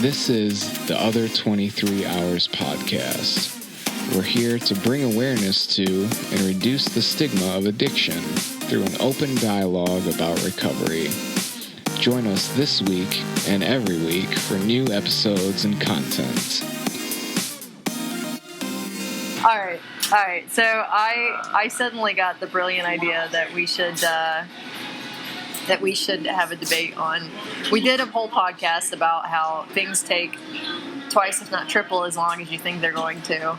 This is the Other 23 Hours podcast. We're here to bring awareness to and reduce the stigma of addiction through an open dialogue about recovery. Join us this week and every week for new episodes and content. All right. So I suddenly got the brilliant idea that we should have a debate on. We did a whole podcast about how things take twice, if not triple, as long as you think they're going to.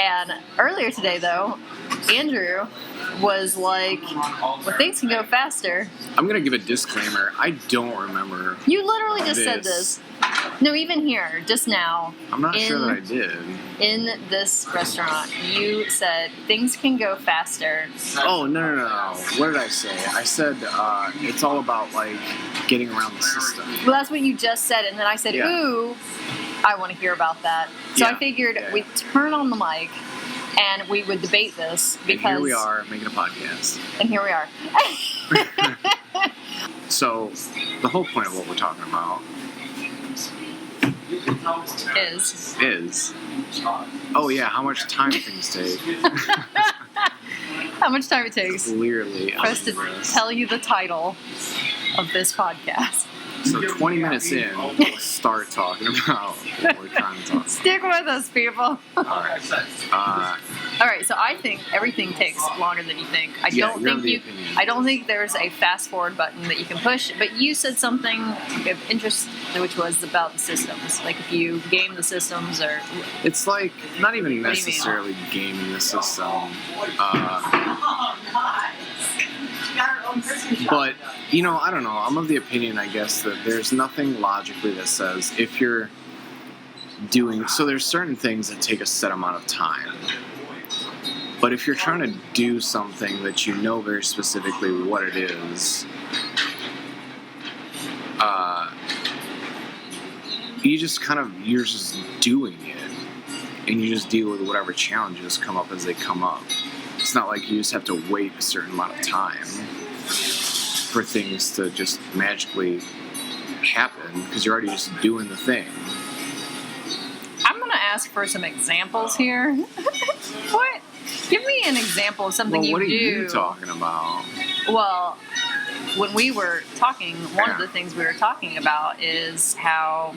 And earlier today, though, Andrew was like, well, things can go faster. I'm going to give a disclaimer. I don't remember. You literally just said this. No, even here, just now. I'm not sure that I did. In this restaurant, you said things can go faster. Oh, no. What did I say? I said it's all about, getting around the system. Well, that's what you just said. And then I said, ooh, I want to hear about that. So I figured we'd turn on the mic and we would debate this. Because, and here we are making a podcast. And here we are. So, the whole point of what we're talking about is oh yeah, how much time things take. How much time it takes. Clearly. For us to tell you the title of this podcast. So 20 minutes in, we'll start talking about what we're trying to talk about. Stick with us, people. All right, so I think everything takes longer than you think. I don't think there's a fast forward button that you can push, but you said something of interest, which was about the systems. Like if you game the systems or... It's like, not even necessarily gaming the system. But, I don't know. I'm of the opinion, I guess, that there's nothing logically that says if you're doing... So there's certain things that take a set amount of time. But if you're trying to do something that you know very specifically what it is, you're just doing it. And you just deal with whatever challenges come up as they come up. It's not like you just have to wait a certain amount of time for things to just magically happen because you're already just doing the thing. I'm going to ask for some examples here. What? Give me an example of something you do. What are you talking about? Well, when we were talking, one of the things we were talking about is how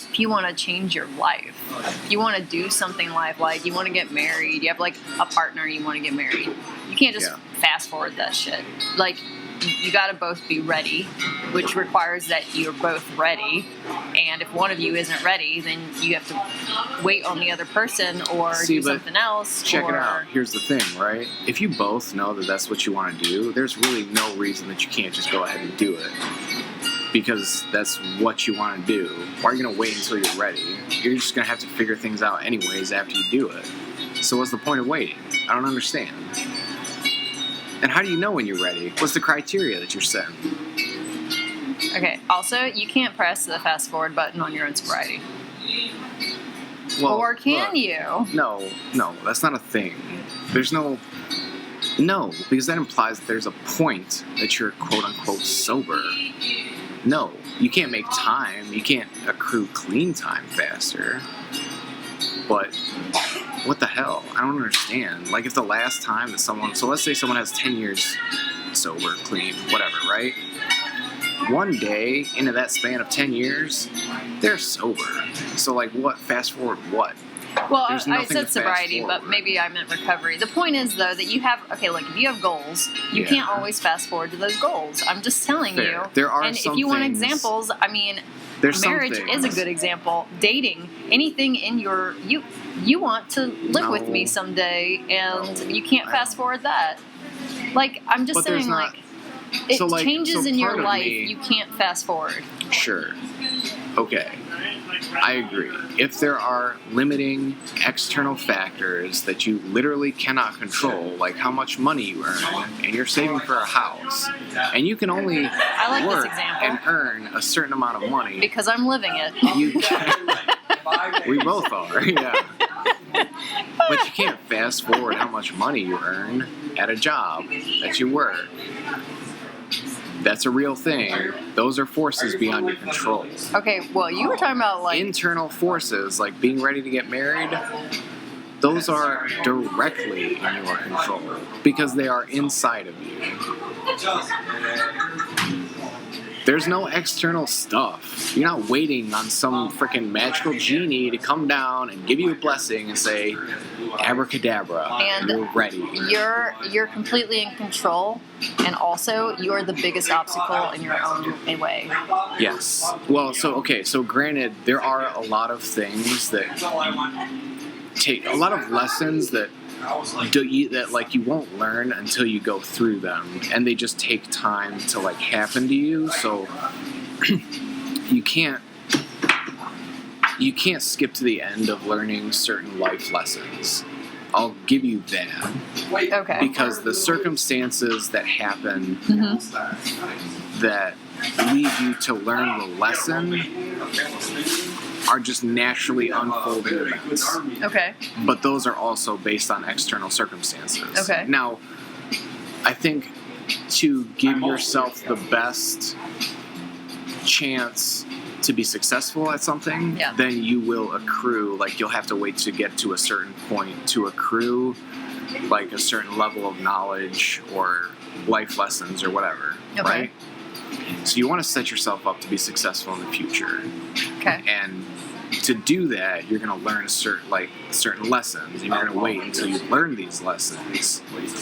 if you want to change your life, if you want to do something like you want to get married, you have a partner, you want to get married, you can't just fast forward that shit. You got to both be ready, which requires that you're both ready. And if one of you isn't ready, then you have to wait on the other person or do something else. Check it out. Here's the thing, right? If you both know that that's what you want to do, there's really no reason that you can't just go ahead and do it. Because that's what you want to do. Why are you going to wait until you're ready? You're just going to have to figure things out anyways after you do it. So what's the point of waiting? I don't understand. And how do you know when you're ready? What's the criteria that you're setting? Okay, also, you can't press the fast forward button on your own sobriety. Well, or can you? No, that's not a thing. There's no, because that implies that there's a point that you're quote-unquote sober. No, you can't make time. You can't accrue clean time faster. But what the hell? I don't understand. If the last time that so let's say someone has 10 years sober, clean, whatever, right? One day into that span of 10 years, they're sober. So, what? Fast forward what? Well, I said sobriety, but maybe I meant recovery. The point is, though, that you have, if you have goals, you can't always fast forward to those goals. I'm just telling you. There are and some if you want things, examples, marriage is a good example. Dating, anything in your, you want to live with me someday, and you can't fast forward that. I'm just saying, it changes in your life, you can't fast forward. Sure. Okay. I agree. If there are limiting external factors that you literally cannot control, like how much money you earn, and you're saving for a house, and you can only work and earn a certain amount of money. Because I'm living it. We both are, yeah. But you can't fast forward how much money you earn at a job that you work. That's a real thing. Those are forces beyond your control. Okay, well, you were talking about like Internal forces, like being ready to get married, those are directly in your control because they are inside of you. There's no external stuff. You're not waiting on some freaking magical genie to come down and give you a blessing and say, abracadabra, and you're ready. You're completely in control, and also you're the biggest obstacle in your own way. Yes. Well, so granted, there are a lot of things that take a lot of lessons that you won't learn until you go through them, and they just take time to like happen to you. So you can't skip to the end of learning certain life lessons. I'll give you that. Okay. Because the circumstances that happen that lead you to learn the lesson are just naturally unfolding events. Okay. But those are also based on external circumstances. Okay. Now, I think to give yourself the best chance to be successful at something, then you will accrue, like you'll have to wait to get to a certain point to accrue like a certain level of knowledge or life lessons or whatever, right? So you want to set yourself up to be successful in the future. Okay. And to do that, you're going to learn certain lessons. You're going to wait until you learn these lessons.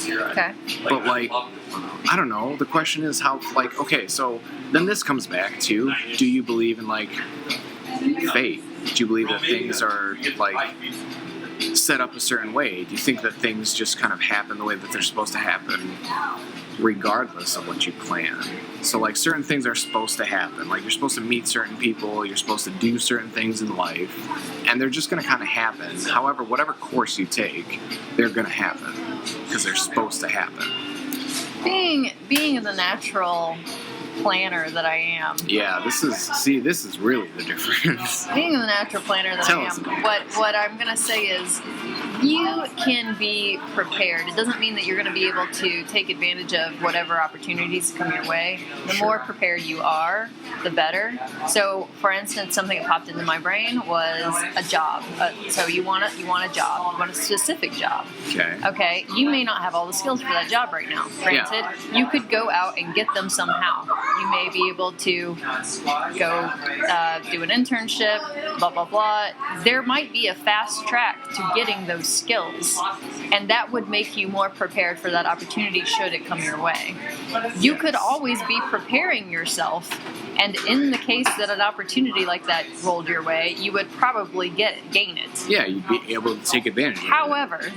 Okay. But like, I don't know. The question is how, like, okay, so then this comes back to, do you believe in like fate? Do you believe that things are like set up a certain way? Do you think that things just kind of happen the way that they're supposed to happen, regardless of what you plan? So like certain things are supposed to happen. Like you're supposed to meet certain people, you're supposed to do certain things in life, and they're just going to kind of happen. However, whatever course you take, they're going to happen because they're supposed to happen. Being the natural planner that I am. Yeah, this is really the difference. Being the natural planner that I am, what I'm going to say is you can be prepared. It doesn't mean that you're going to be able to take advantage of whatever opportunities come your way. The more prepared you are, the better. So, for instance, something that popped into my brain was a job. So you want a job. You want a specific job. Okay. You may not have all the skills for that job right now. Granted, you could go out and get them somehow. You may be able to go do an internship, blah, blah, blah. There might be a fast track to getting those skills, and that would make you more prepared for that opportunity should it come your way. You could always be preparing yourself, and in the case that an opportunity like that rolled your way, you would probably gain it. Yeah, you'd be able to take advantage of it. However,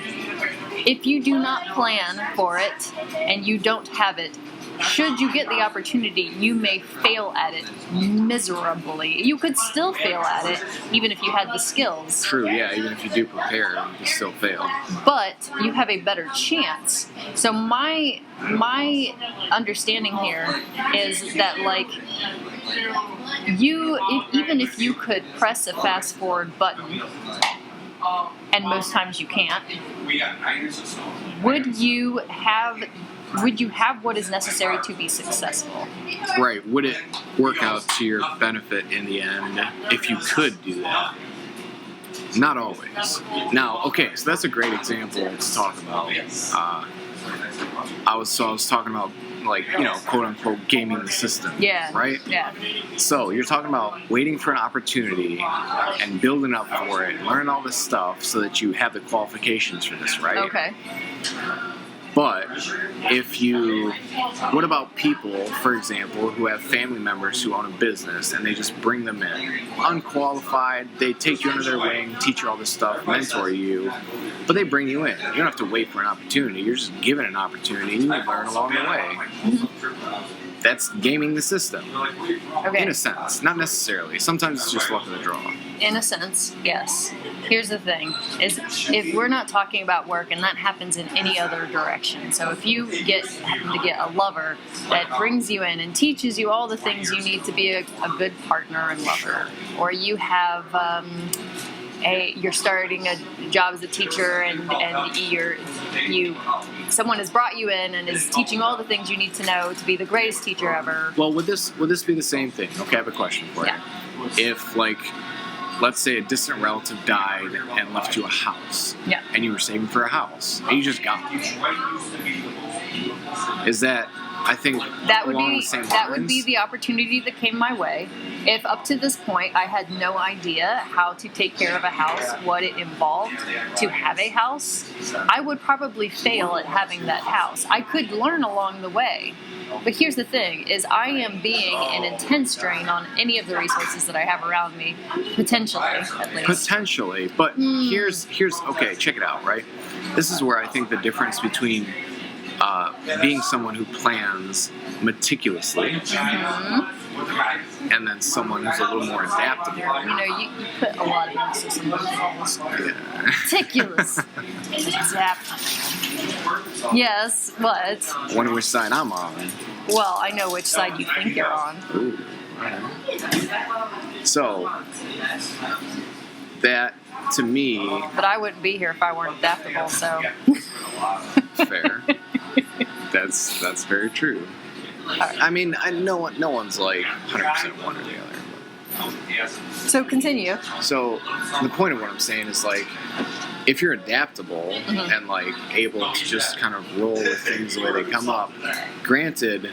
if you do not plan for it and you don't have it, should you get the opportunity, you may fail at it miserably. You could still fail at it, even if you had the skills. True, yeah, even if you do prepare, you can still fail. But you have a better chance. So my understanding here is that, like, even if you could press a fast forward button, and most times you can't, would you have what is necessary to be successful? Right. Would it work out to your benefit in the end if you could do that? Not always. Now, okay, so that's a great example to talk about. I was talking about, like, you know, quote unquote gaming the system. Yeah. Right? Yeah. So you're talking about waiting for an opportunity and building up for it, learn all this stuff so that you have the qualifications for this, right? Okay. But what about people, for example, who have family members who own a business and they just bring them in, unqualified, they take you under their wing, teach you all this stuff, mentor you, but they bring you in. You don't have to wait for an opportunity. You're just given an opportunity and you learn along the way. That's gaming the system. Okay. In a sense. Not necessarily. Sometimes it's just luck of the draw. In a sense, yes. Here's the thing, is if we're not talking about work, and that happens in any other direction. So if you happen to get a lover that brings you in and teaches you all the things you need to be a good partner and lover, or you have you're starting a job as a teacher, and someone has brought you in and is teaching all the things you need to know to be the greatest teacher ever. Well, would this be the same thing? Okay, I have a question for you. If, like, let's say a distant relative died and left you a house, and you were saving for a house, and you just got it, is that, I think, that would be the opportunity that came my way. If up to this point I had no idea how to take care of a house, what it involved to have a house, I would probably fail at having that house. I could learn along the way. But here's the thing, is I am being an intense drain on any of the resources that I have around me, potentially, at least. Potentially, but here's okay, check it out, right? This is where I think the difference between being someone who plans meticulously and then someone who's a little more adaptable. You put a lot of emphasis on those. Meticulous. Adaptable. Yes, what? Wonder which side I'm on. Well, I know which side you think you're on. Ooh, alright. So, that, to me... But I wouldn't be here if I weren't adaptable, so... Fair. That's very true. Right. I mean, no one's like 100% one or the other. But. So continue. So the point of what I'm saying is, like, if you're adaptable and like able to just kind of roll with things the way they come up, granted,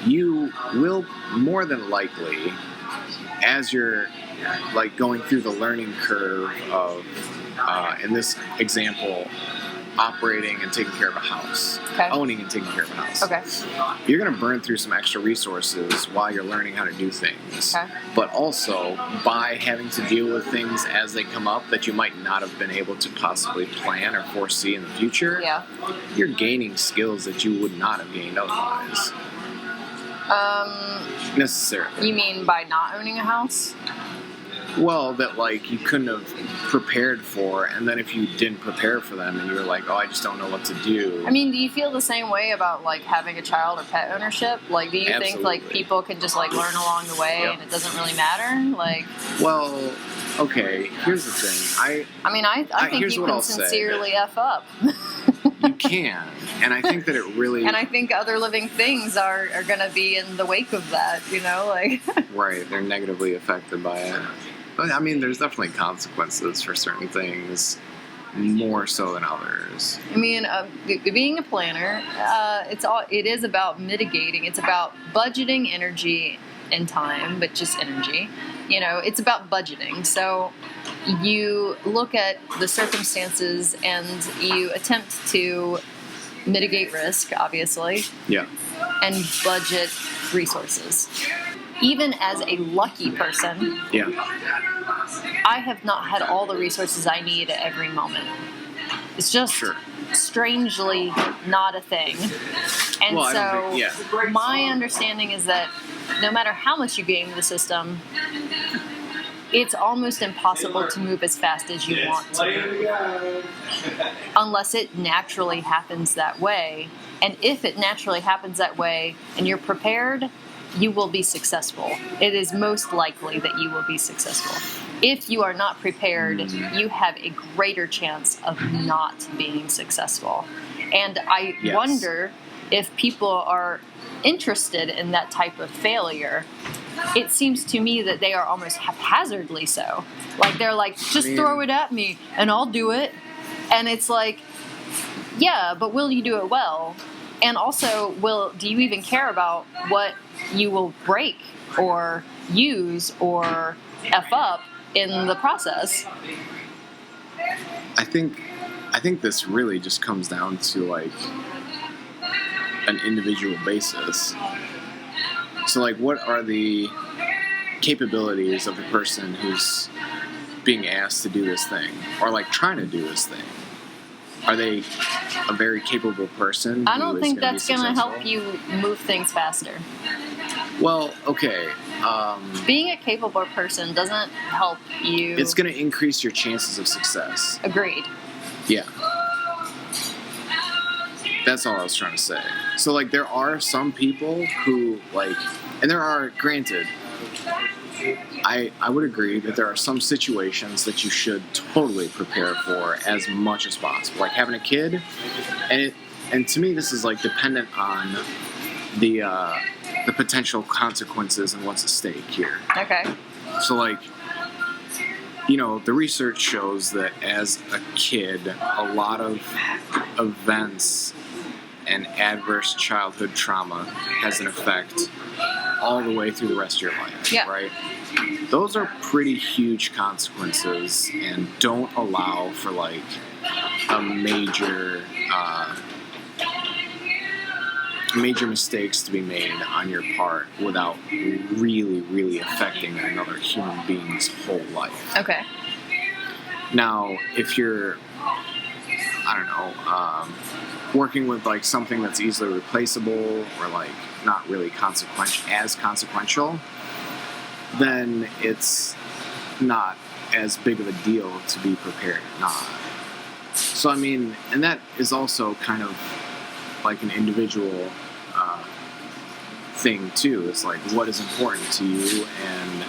you will more than likely, as you're like going through the learning curve of, in this example, operating and taking care of a house, owning and taking care of a house. You're going to burn through some extra resources while you're learning how to do things. But also, by having to deal with things as they come up that you might not have been able to possibly plan or foresee in the future, you're gaining skills that you would not have gained otherwise. Necessarily. You mean by not owning a house? Well, that like you couldn't have prepared for, and then if you didn't prepare for them and you were like, oh, I just don't know what to do. I mean, do you feel the same way about like having a child or pet ownership? Like, do you think like people can just like learn along the way and it doesn't really matter? Like, well, okay, here's the thing. I think you can sincerely F up. You can, and I think that it really... And I think other living things are going to be in the wake of that, like... Right, they're negatively affected by it. But, I mean, there's definitely consequences for certain things, more so than others. I mean, being a planner, it is about mitigating. It's about budgeting energy and time, but just energy. It's about budgeting. So you look at the circumstances and you attempt to mitigate risk, obviously. Yeah. And budget resources. Even as a lucky person, I have not had all the resources I need at every moment. It's just strangely not a thing. And my understanding is that no matter how much you game the system, it's almost impossible to move as fast as you want to, unless it naturally happens that way. And if it naturally happens that way and you're prepared, you will be successful. It is most likely that you will be successful. If you are not prepared, you have a greater chance of not being successful. And I wonder if people are interested in that type of failure. It seems to me that they are almost haphazardly so. Like, they're like, just throw it at me and I'll do it. And it's like, yeah, but will you do it well? And also, do you even care about what you will break or use or F up in the process? I think this really just comes down to like an individual basis. So like, what are the capabilities of the person who's being asked to do this thing or like trying to do this thing? Are they a very capable person? I don't think that's going to help you move things faster. Well, okay. Being a capable person doesn't help you. It's going to increase your chances of success. Agreed. Yeah. That's all I was trying to say. So, like, there are some people who, like, and there are, granted, I would agree that there are some situations that you should totally prepare for as much as possible. Like having a kid, and to me this is like dependent on the potential consequences and what's at stake here. Okay. So like, you know, the research shows that as a kid, a lot of events and adverse childhood trauma has an effect all the way through the rest of your life, Yeah. right? Those are pretty huge consequences and don't allow for like a major mistakes to be made on your part without really, really affecting another human being's whole life. Okay. Now, if you're, I don't know, working with like something that's easily replaceable or like not really consequential, then it's not as big of a deal to be prepared or not. So I mean, and that is also kind of like an individual thing too. It's like what is important to you, and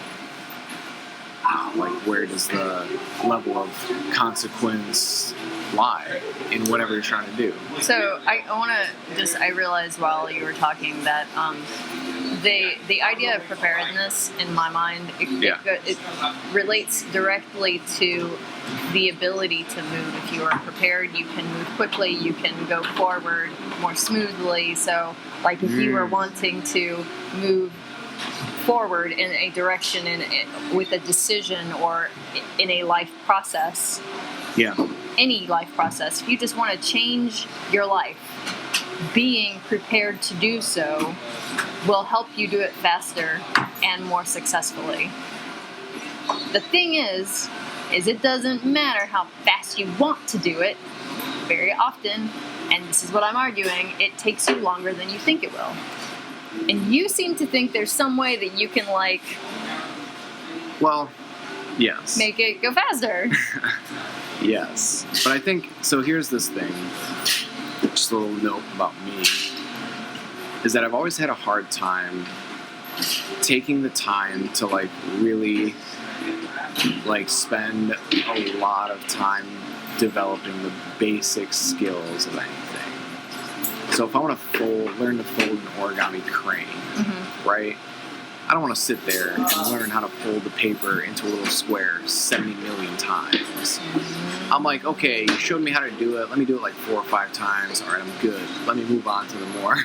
like where does the level of consequence lie in whatever you're trying to do. So I realized while you were talking that the idea of preparedness in my mind, it relates directly to the ability to move. If you are prepared, you can move quickly, you can go forward more smoothly. So like if you are wanting to move forward in a direction with a decision or in a life process, any life process, if you just want to change your life, being prepared to do so will help you do it faster and more successfully. The thing is it doesn't matter how fast you want to do it. Very often, and this is what I'm arguing, it takes you longer than you think it will. And you seem to think there's some way that you can like, well, yes, make it go faster. Yes, but I think so. Here's this thing. Just a little note about me is that I've always had a hard time taking the time to like really like spend a lot of time developing the basic skills of anything. So if I want to learn to fold an origami crane, right? I don't want to sit there and learn how to fold the paper into a little square 70 million times. I'm like, okay, you showed me how to do it. Let me do it like 4 or 5 times. All right, I'm good. Let me move on to the more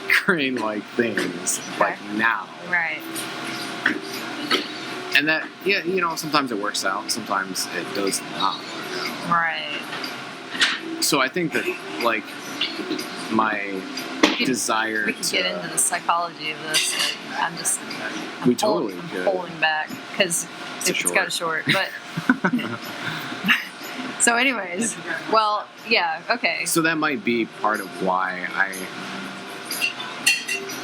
crane-like things, like now. Right. And that, yeah, you know, sometimes it works out. Sometimes it does not work out. Right. So I think that, like, my desire we could get into the psychology of this. I'm totally could. Pulling back because it's kind of short. But so, anyways, well, yeah, okay. So that might be part of why I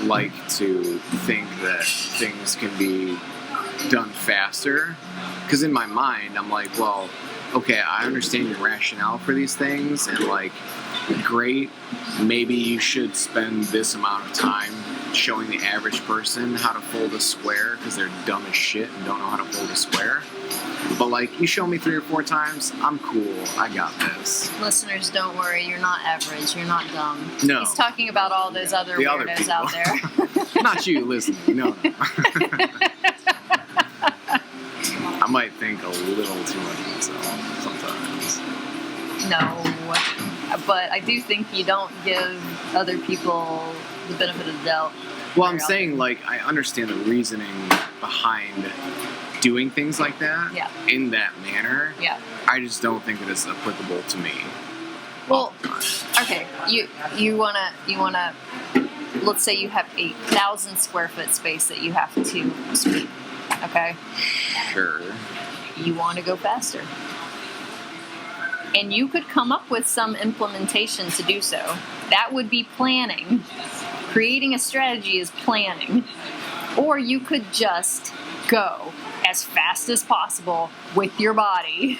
like to think that things can be done faster. Because in my mind, I'm like, well, okay, I understand your rationale for these things, and like, great, maybe you should spend this amount of time showing the average person how to fold a square because they're dumb as shit and don't know how to fold a square. But like, you show me 3 or 4 times, I'm cool, I got this. Listeners, don't worry, you're not average, you're not dumb. No. He's talking about all those other weirdos out there. Not you listening, no. I might think a little too much of myself sometimes. No, but I do think you don't give other people the benefit of the doubt. Well, I'm saying, like, I understand the reasoning behind doing things like that in that manner. Yeah. I just don't think that it's applicable to me. Well, okay, you wanna let's say you have 8,000 square foot space that you have to sweep. Okay. Sure. You want to go faster. And you could come up with some implementation to do so. That would be planning. Creating a strategy is planning. Or you could just go as fast as possible with your body,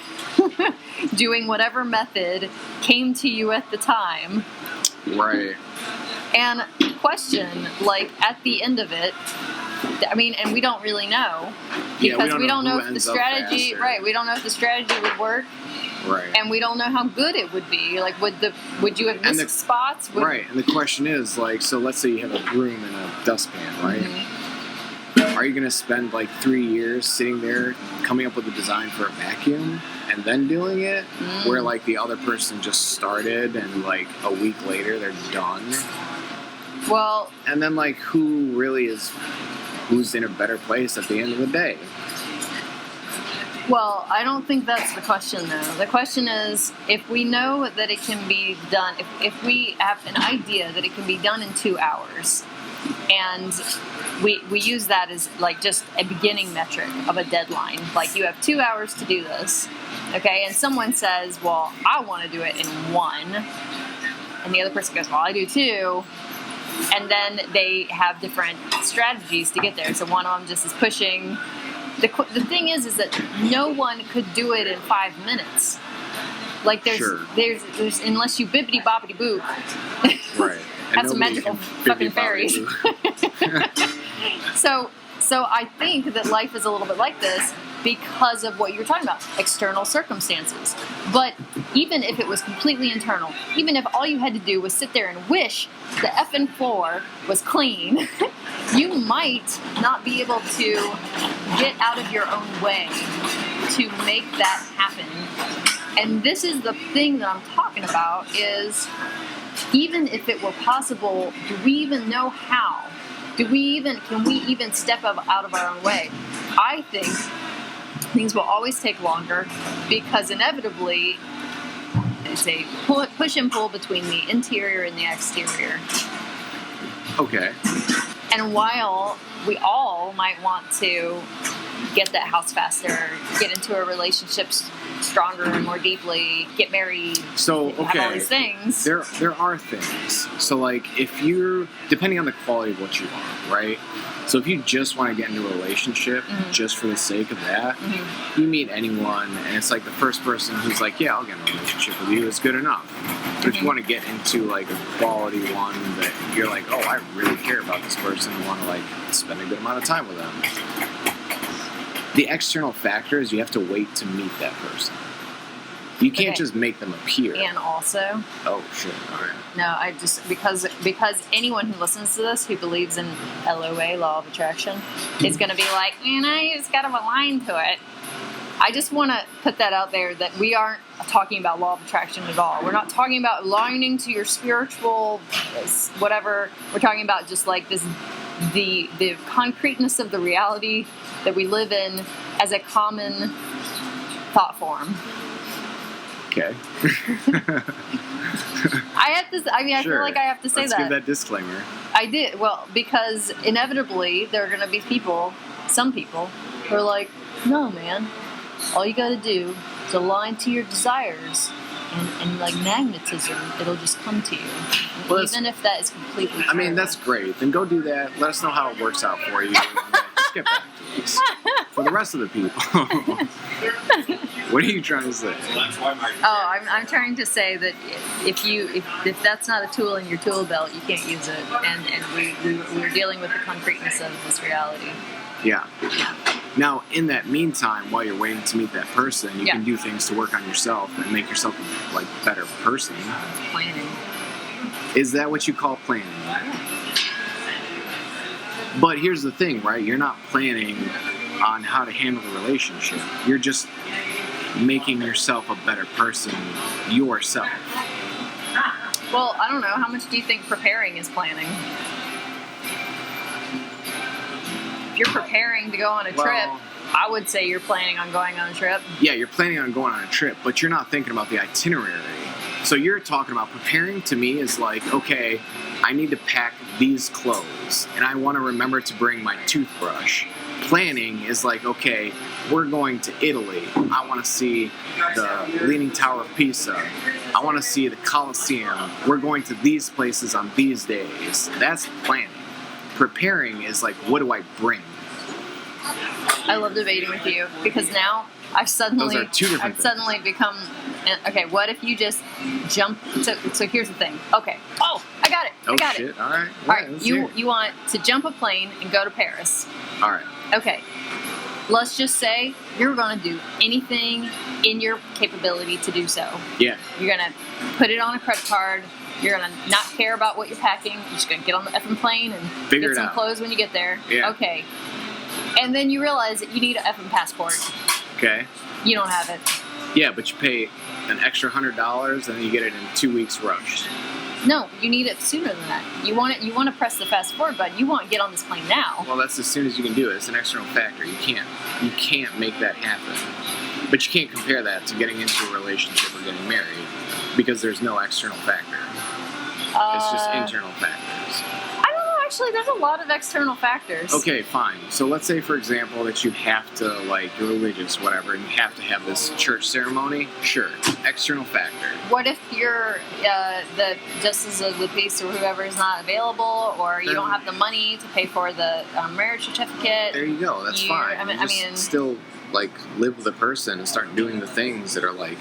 doing whatever method came to you at the time. Right. And question, like, at the end of it, I mean, and we don't really know because we don't know if the strategy, right? We don't know if the strategy would work, right? And we don't know how good it would be. Like, would you have missed spots? Right. And the question is, like, so let's say you have a broom and a dustpan, right? Mm-hmm. Are you going to spend like 3 years sitting there coming up with a design for a vacuum and then doing it, where like the other person just started and like a week later they're done? Well, and then like who's in a better place at the end of the day? Well, I don't think that's the question, though. The question is, if we know that it can be done, if we have an idea that it can be done in 2 hours, and we use that as like just a beginning metric of a deadline, like you have 2 hours to do this, okay? And someone says, well, I want to do it in 1, and the other person goes, well, I do too. And then they have different strategies to get there. So one of them just is pushing. The thing is that no one could do it in 5 minutes. Like there's unless you bibbity boppity boop. Right. Have some magical fucking fairies. So I think that life is a little bit like this because of what you were talking about, external circumstances. But even if it was completely internal, even if all you had to do was sit there and wish the effing floor was clean, you might not be able to get out of your own way to make that happen. And this is the thing that I'm talking about is, even if it were possible, do we even know how? Can we even step up out of our own way? I think things will always take longer because inevitably it's a push and pull between the interior and the exterior. Okay. And while we all might want to get that house faster, get into a relationship stronger and more deeply, get married, have all these things. There are things. So like if you're, depending on the quality of what you want, right? So if you just want to get into a relationship just for the sake of that, you meet anyone and it's like the first person who's like, yeah, I'll get in a relationship with you is good enough. But if you want to get into like a quality one that you're like, oh, I really care about this person and want to like spend a good amount of time with them, the external factor is you have to wait to meet that person. You can't just make them appear. And also... Oh, shit. All right. No, I just... Because anyone who listens to this who believes in LOA, Law of Attraction, is going to be like, you just got to align to it. I just want to put that out there that we aren't talking about Law of Attraction at all. We're not talking about aligning to your spiritual whatever. We're talking about just like this... The concreteness of the reality that we live in as a common thought form. Okay. I feel like I have to say Let's give that disclaimer. I did. Well, because inevitably there are going to be some people, who are like, no, man, all you got to do is align to your desires. And like magnetism, it'll just come to you. Well, even if that is completely I mean, that's great. Then go do that. Let us know how it works out for you. Just get back to us. For the rest of the people. What are you trying to say? I'm trying to say that if that's not a tool in your tool belt, you can't use it. And we're dealing with the concreteness of this reality. Yeah. Now, in that meantime, while you're waiting to meet that person, you can do things to work on yourself and make yourself a like better person. Planning. Is that what you call planning? But here's the thing, right? You're not planning on how to handle the relationship. You're just making yourself a better person yourself. Well, I don't know. How much do you think preparing is planning? If you're preparing to go on a trip, I would say you're planning on going on a trip. Yeah, you're planning on going on a trip, but you're not thinking about the itinerary. So you're talking about preparing to me is like, okay, I need to pack these clothes, and I want to remember to bring my toothbrush. Planning is like, okay, we're going to Italy. I want to see the Leaning Tower of Pisa. I want to see the Colosseum. We're going to these places on these days. That's planning. Preparing is like, what do I bring? I love debating with you because now I've suddenly become okay. What if you just jump? So here's the thing. Okay. Oh, I got it. Oh, I got shit. it. All right. All right. Let's hear it. You want to jump a plane and go to Paris. All right. Okay. Let's just say you're going to do anything in your capability to do so. Yeah. You're going to put it on a credit card. You're going to not care about what you're packing. You're just going to get on the effing plane and Figure get it some out. clothes when you get there. Yeah. Okay. And then you realize that you need an effing passport. Okay. You don't have it. Yeah, but you pay an extra $100 and then you get it in 2 weeks rushed. No, you need it sooner than that. You want to press the fast forward button. You want to get on this plane now. Well, that's as soon as you can do it. It's an external factor. You can't make that happen. But you can't compare that to getting into a relationship or getting married because there's no external factor. It's just internal factors. I don't know. Actually, there's a lot of external factors. Okay, fine. So let's say, for example, that you have to, like, you're religious, whatever, and you have to have this church ceremony. Sure, external factor. What if you're the justice of the peace or whoever is not available, or you don't have the money to pay for the marriage certificate? There you go. That's fine. I mean, still, like, live with a person and start doing the things that are like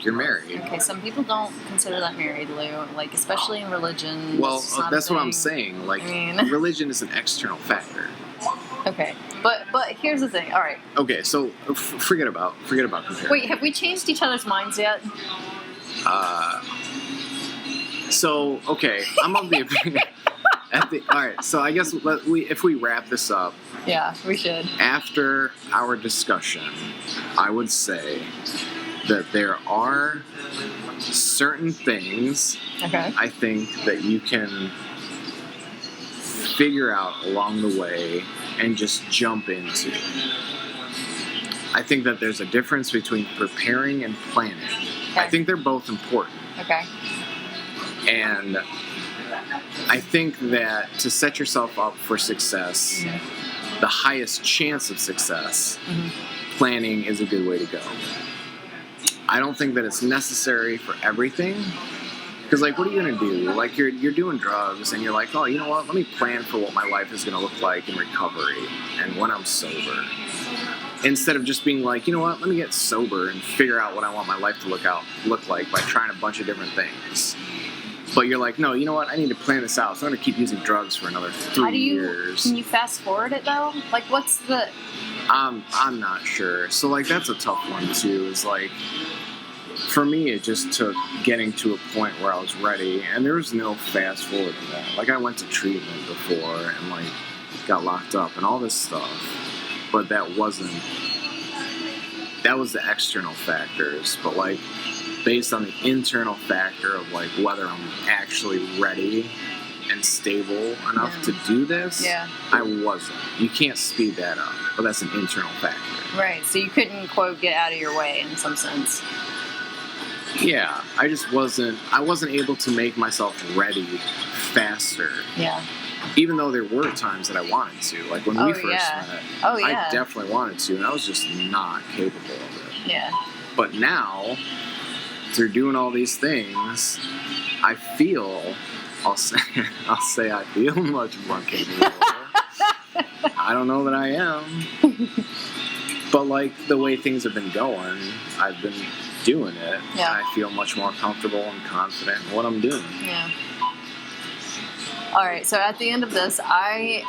you're married. Okay, some people don't consider that married, Lou. Like, especially in religion. Well, that's what I'm thing. saying. Like, I mean, religion is an external factor. Okay, but here's the thing. All right. Okay, so forget about comparing. Wait, have we changed each other's minds yet? So okay, I'm of the opinion. All right, so I guess if we wrap this up. Yeah, we should. After our discussion, I would say that there are certain things I think that you can figure out along the way and just jump into. I think that there's a difference between preparing and planning. Okay. I think they're both important. Okay. And I think that to set yourself up for success, the highest chance of success, planning is a good way to go. I don't think that it's necessary for everything. Because, like, what are you going to do? Like, you're doing drugs, and you're like, oh, you know what? Let me plan for what my life is going to look like in recovery and when I'm sober. Instead of just being like, you know what? Let me get sober and figure out what I want my life to look like by trying a bunch of different things. But you're like, no, you know what? I need to plan this out. So I'm going to keep using drugs for another 3 years. Can you fast forward it, though? Like, what's the... I'm not sure. So, like, that's a tough one, too. Is like... For me, it just took getting to a point where I was ready, and there was no fast forward in that. Like, I went to treatment before and, like, got locked up and all this stuff, but that was the external factors. But, like, based on the internal factor of, like, whether I'm actually ready and stable enough to do this, I wasn't. You can't speed that up, but that's an internal factor. Right, so you couldn't, quote, get out of your way in some sense. Yeah, I wasn't able to make myself ready faster. Yeah. Even though there were times that I wanted to. Like when we first met, I definitely wanted to, and I was just not capable of it. Yeah. But now, through doing all these things, I feel, I'll say I feel much more capable. I don't know that I am. But like the way things have been going, I've been doing it. Yeah. And I feel much more comfortable and confident in what I'm doing. Yeah. All right. So at the end of this, I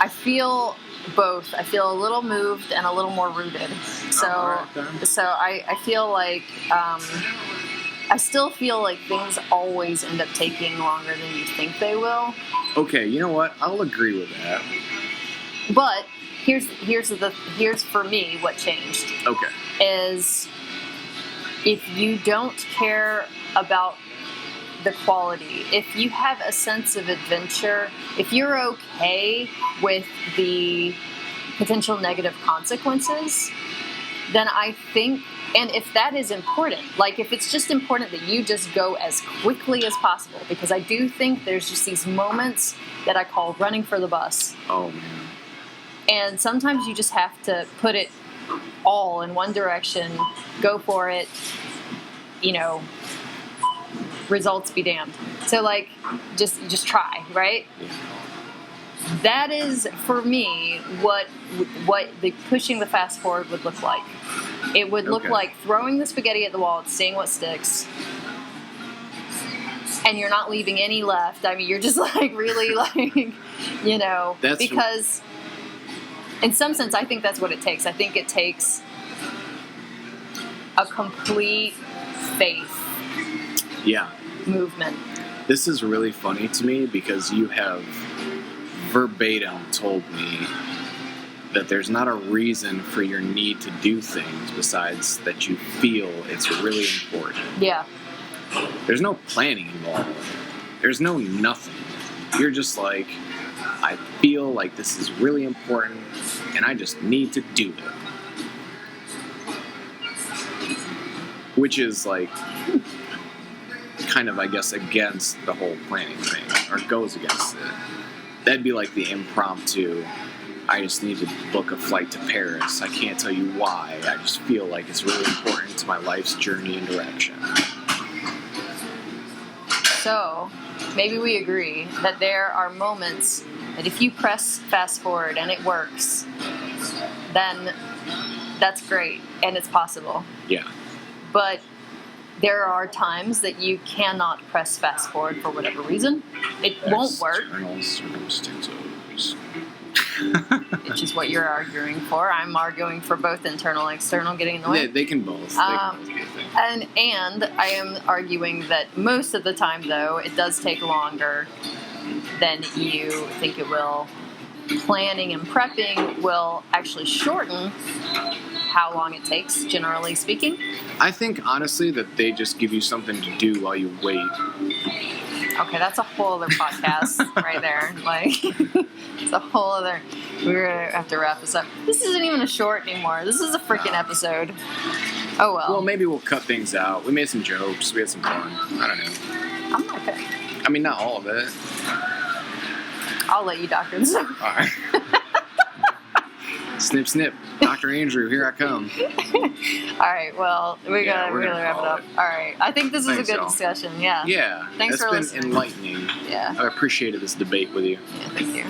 feel both. I feel a little moved and a little more rooted. So I feel like I still feel like things always end up taking longer than you think they will. Okay. You know what? I'll agree with that. But here's for me what changed. Okay. Is if you don't care about the quality, if you have a sense of adventure, if you're okay with the potential negative consequences, then I think, and if that is important, like if it's just important that you just go as quickly as possible, because I do think there's just these moments that I call running for the bus. Oh, man. And sometimes you just have to put it all in one direction, go for it, results be damned. So like, just try, right? That is, for me, what the pushing the fast forward would look like. It would look like throwing the spaghetti at the wall and seeing what sticks. and you're not leaving any left. I mean, you're just like really like, you know, because in some sense, I think that's what it takes. I think it takes a complete faith movement. This is really funny to me because you have verbatim told me that there's not a reason for your need to do things besides that you feel it's really important. Yeah. There's no planning involved. There's no nothing. You're just like, I feel like this is really important and I just need to do it. Which is like kind of, I guess, against the whole planning thing, or goes against it. That'd be like the impromptu, I just need to book a flight to Paris. I can't tell you why. I just feel like it's really important to my life's journey and direction. So, maybe we agree that there are moments that if you press fast forward and it works, then that's great and it's possible. Yeah. But there are times that you cannot press fast forward for whatever reason. It won't work. External circumstances. Which is what you're arguing for. I'm arguing for both internal and external getting in the way. Yeah, they can both. They can both be a thing. And I am arguing that most of the time, though, it does take longer than you think it will. Planning and prepping will actually shorten how long it takes, generally speaking. I think, honestly, that they just give you something to do while you wait. Okay, that's a whole other podcast right there. Like, it's a whole other... We're going to have to wrap this up. This isn't even a short anymore. This is a freaking episode. Oh, well. Well, maybe we'll cut things out. We made some jokes. We had some fun. I don't know. I'm not gonna... I mean, not all of it. I'll let you doctor this out. All right. Snip, snip. Dr. Andrew, here I come. All right, well, we're gonna wrap it up. All right. I think this was a good discussion. Yeah. Yeah. Thanks for listening. It's been enlightening. Yeah. I appreciated this debate with you. Yeah, thank you.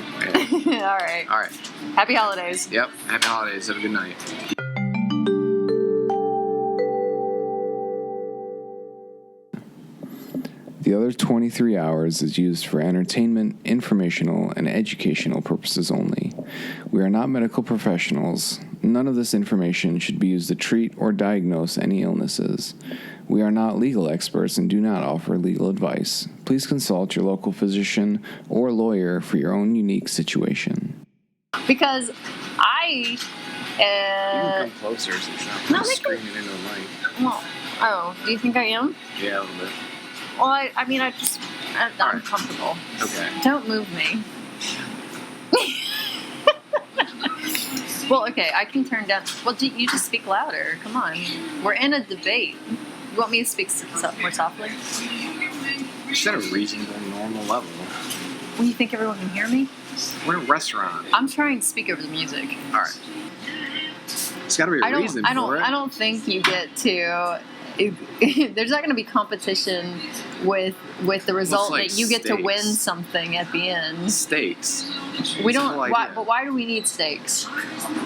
Yeah. All right. All right. Happy holidays. Yep. Happy holidays. Have a good night. The other 23 hours is used for entertainment, informational, and educational purposes only. We are not medical professionals. None of this information should be used to treat or diagnose any illnesses. We are not legal experts and do not offer legal advice. Please consult your local physician or lawyer for your own unique situation. Because you can come closer so it's not screaming into the mic. Well, oh, do you think I am? Yeah, a little bit. Well, I'm comfortable. Okay. Don't move me. Well, okay, I can turn down. Well, you just speak louder. Come on. We're in a debate. You want me to speak more softly? Just at a reasonable, normal level. Well, you think everyone can hear me? We're in a restaurant. I'm trying to speak over the music. All right. There's got to be a reason for it. I don't think you get to... there's not going to be competition with the result that you get to win something at the end. Stakes. We don't. But why do we need stakes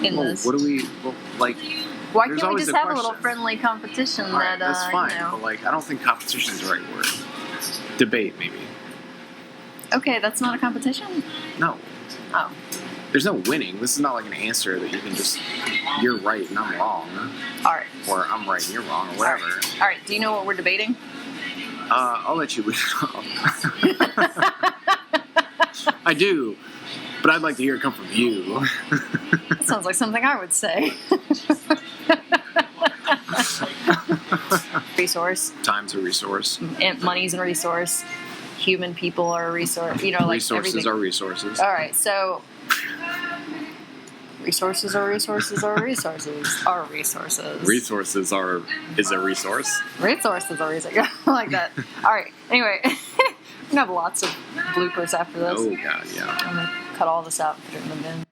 in this? What do we like? Why can't we just have a little friendly competition? All right, that's fine. You know. But like, I don't think competition is the right word. Debate, maybe. Okay, that's not a competition. No. Oh. There's no winning. This is not like an answer that you can just, you're right and I'm wrong. All right. Or I'm right and you're wrong, or whatever. All right. Do you know what we're debating? I'll let you lead it off. I do, but I'd like to hear it come from you. That sounds like something I would say. Resource. Time's a resource. And money's a resource. Human people are a resource. You know, like resources everything. are resources. All right. So. Resources are resources are resources are resources. Resources is a resource. Resources are resources. I like that. All right. Anyway, we're gonna have lots of bloopers after this. Oh god, yeah. I'm gonna cut all this out and put it in the bin.